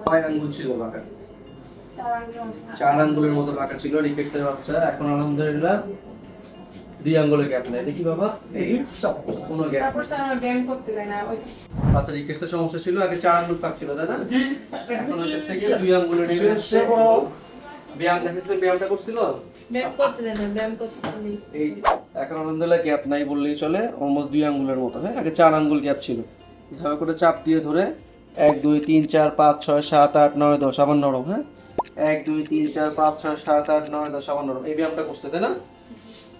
কয় আঙ্গুল ছিল বাঁকা? 4 আঙ্গুলের মতো বাঁকা ছিল রিকেটসের বাচ্চা। এখন আলহামদুলিল্লাহ 2 আঙ্গুলের গ্যাপ নাই। দেখি বাবা, এই কোনো গ্যাপ। তারপর স্যার আমার ব্যায়াম করতে দেয় না। ওই আচ্ছা, রিকেটসের সমস্যা ছিল, আগে 4 আঙ্গুল ফাঁক ছিল, তাই না? এখন হচ্ছে থেকে 2 আঙ্গুলের রিকেটস। ব্যায়াম দেখেছেন, ব্যায়ামটা করছিল? ব্যায়াম করতে দেয় না, ব্যায়াম করতে নেই। এই এখন আলহামদুলিল্লাহ গ্যাপ নাই বললেই চলে, অলমোস্ট 2 আঙ্গুলের মতো। হ্যাঁ, আগে 4 আঙ্গুল গ্যাপ ছিল। এভাবে করে চাপ দিয়ে ধরে 1 2 3 4 5 6 7 8 9 10 আবার নরম। হ্যাঁ, 1 2 3 4 5 6 7 8 9 10 আবার নরম। এই ব্যায়ামটা করতে, তাই না?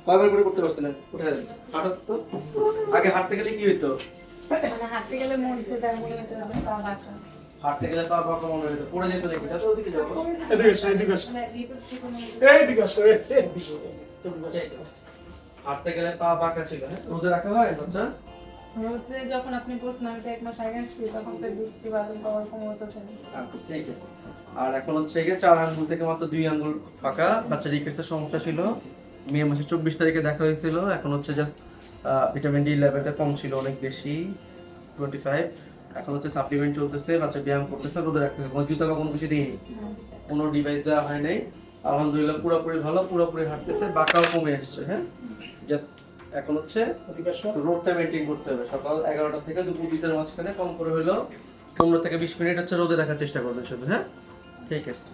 কয়বার করে করতে পারছিলেন? উঠে যান, হাঁটো তো। আগে হাঁটতে গেলে কি হইতো? মানে হাঁটতে গেলে মন থেকে ব্যায়াম করে যেতে হবে, পা বাঁকা। হাঁটতে গেলে পা বাঁকা মনে হইতো, পড়ে যেত দেখি। চলো ওদিকে যাবো। এদিকে এসো, এদিকে এসো। মানে ভিতর থেকে মনে এইদিকে আসো, এইদিকে। হাঁটতে গেলে পা বাঁকা ছিল। হ্যাঁ, রোদে রাখা হয় বাচ্চা? রোদে যখন আপনি পড়ছেন, আমি তো 1 মাস আগে আসছি, তখন তো বৃষ্টি বাদল পাওয়ার ক্ষমতা ওঠেনি। আচ্ছা, ঠিক আছে। আর এখন হচ্ছে গিয়ে 4 আঙ্গুল থেকে মাত্র 2 আঙ্গুল ফাঁকা। বাচ্চা রিকেটসের সমস্যা ছিল, মে মাসের 24 তারিখে দেখা হয়েছিল। এখন হচ্ছে জাস্ট ভিটামিন ডি লেভেলটা কম ছিল, অনেক বেশি 25। এখন হচ্ছে সাপ্লিমেন্ট চলতেছে, বাচ্চা ব্যায়াম করতেছে, রোদে রাখতেছে। কোনো জুতা বা কোনো কিছু দিইনি, কোনো ডিভাইস দেওয়া হয় নাই। আলহামদুলিল্লাহ পুরোপুরি ভালো, পুরোপুরি হাঁটতেছে, বাঁকাও কমে আসছে। হ্যাঁ, জাস্ট এখন হচ্ছে এদিকে আসো। রোদটা মেনটেন করতে হবে। সকাল 11টা থেকে দুপুর 2টার মাঝখানে কম করে হলো 15 থেকে 20 মিনিট হচ্ছে রোদে রাখার চেষ্টা করবেন শুধু। হ্যাঁ, ঠিক আছে।